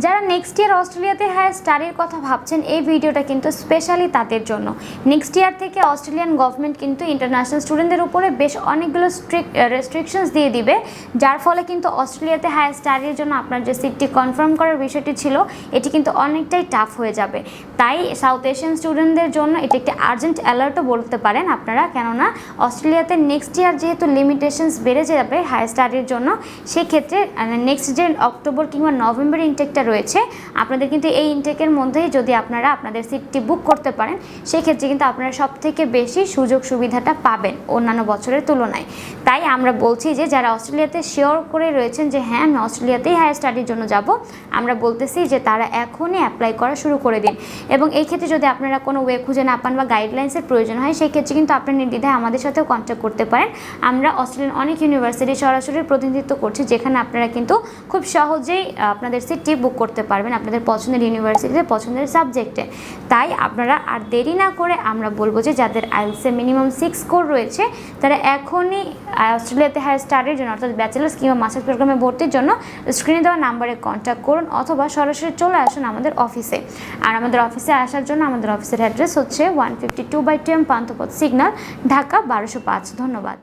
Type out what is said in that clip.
যারা next year অস্ট্রেলিয়াতে higher স্টাডির কথা ভাবছেন এই ভিডিওটা কিন্তু স্পেশালি তাদের জন্য। নেক্সট ইয়ার থেকে অস্ট্রেলিয়ান গভর্নমেন্ট কিন্তু ইন্টারন্যাশনাল স্টুডেন্টদের উপরে বেশ অনেকগুলো রেস্ট্রিকশনস দিয়ে দিবে, যার ফলে কিন্তু অস্ট্রেলিয়াতে হায়ার স্টাডির জন্য আপনার যে সিটটি কনফার্ম করার বিষয়টি ছিল এটি কিন্তু অনেকটাই টাফ হয়ে যাবে। তাই সাউথ এশিয়ান স্টুডেন্টদের জন্য এটি একটি আর্জেন্ট অ্যালার্টও বলতে পারেন আপনারা, কেননা অস্ট্রেলিয়াতে নেক্সট ইয়ার যেহেতু লিমিটেশনস বেড়ে যাবে হায়ার স্টাডির জন্য, সেক্ষেত্রে নেক্সট যে অক্টোবর কিংবা নভেম্বর ইনটেকটা রয়েছে আপনাদের কিন্তু এই ইনটেকের মধ্যেই যদি আপনারা আপনাদের সিটটি বুক করতে পারেন সেক্ষেত্রে কিন্তু আপনারা সব থেকে বেশি সুযোগ সুবিধাটা পাবেন অন্যান্য বছরের তুলনায়। তাই আমরা বলছি যে যারা অস্ট্রেলিয়াতে শিওর করে রয়েছেন যে হ্যাঁ আমি অস্ট্রেলিয়াতেই হায়ার স্টাডির জন্য যাব, আমরা বলতেছি যে তারা এখনই অ্যাপ্লাই করা শুরু করে দিন। এবং এই ক্ষেত্রে যদি আপনারা কোনো ওয়ে খুঁজে না পান বা গাইডলাইন্সের প্রয়োজন হয় সেই ক্ষেত্রে কিন্তু আপনার নির্দ্বিধায় আমাদের সাথেও কন্ট্যাক্ট করতে পারেন। আমরা অস্ট্রেলিয়ান অনেক ইউনিভার্সিটি সরাসরি প্রতিনিধিত্ব করছি, যেখানে আপনারা কিন্তু খুব সহজেই আপনাদের সিটটি বুক করতে পারবেন আপনাদের পছন্দের ইউনিভার্সিটিতে পছন্দের সাবজেক্টে। তাই আপনারা আর দেরি না করে আমরা বলবো যে যাদের আইএলটিএসে মিনিমাম 6 স্কোর রয়েছে তারা এখনই অস্ট্রেলিয়াতে হায়ার স্টাডির জন্য অর্থাৎ ব্যাচেলার্স কিংবা মাস্টার্স প্রোগ্রামে ভর্তির জন্য স্ক্রিনে দেওয়া নাম্বারে কন্ট্যাক্ট করুন অথবা সরাসরি চলে আসুন আমাদের অফিসে। আর আমাদের অফিসে আসার জন্য আমাদের অফিসের অ্যাড্রেস হচ্ছে 152/10 পান্থপথ সিগন্যাল, ঢাকা 1205। ধন্যবাদ।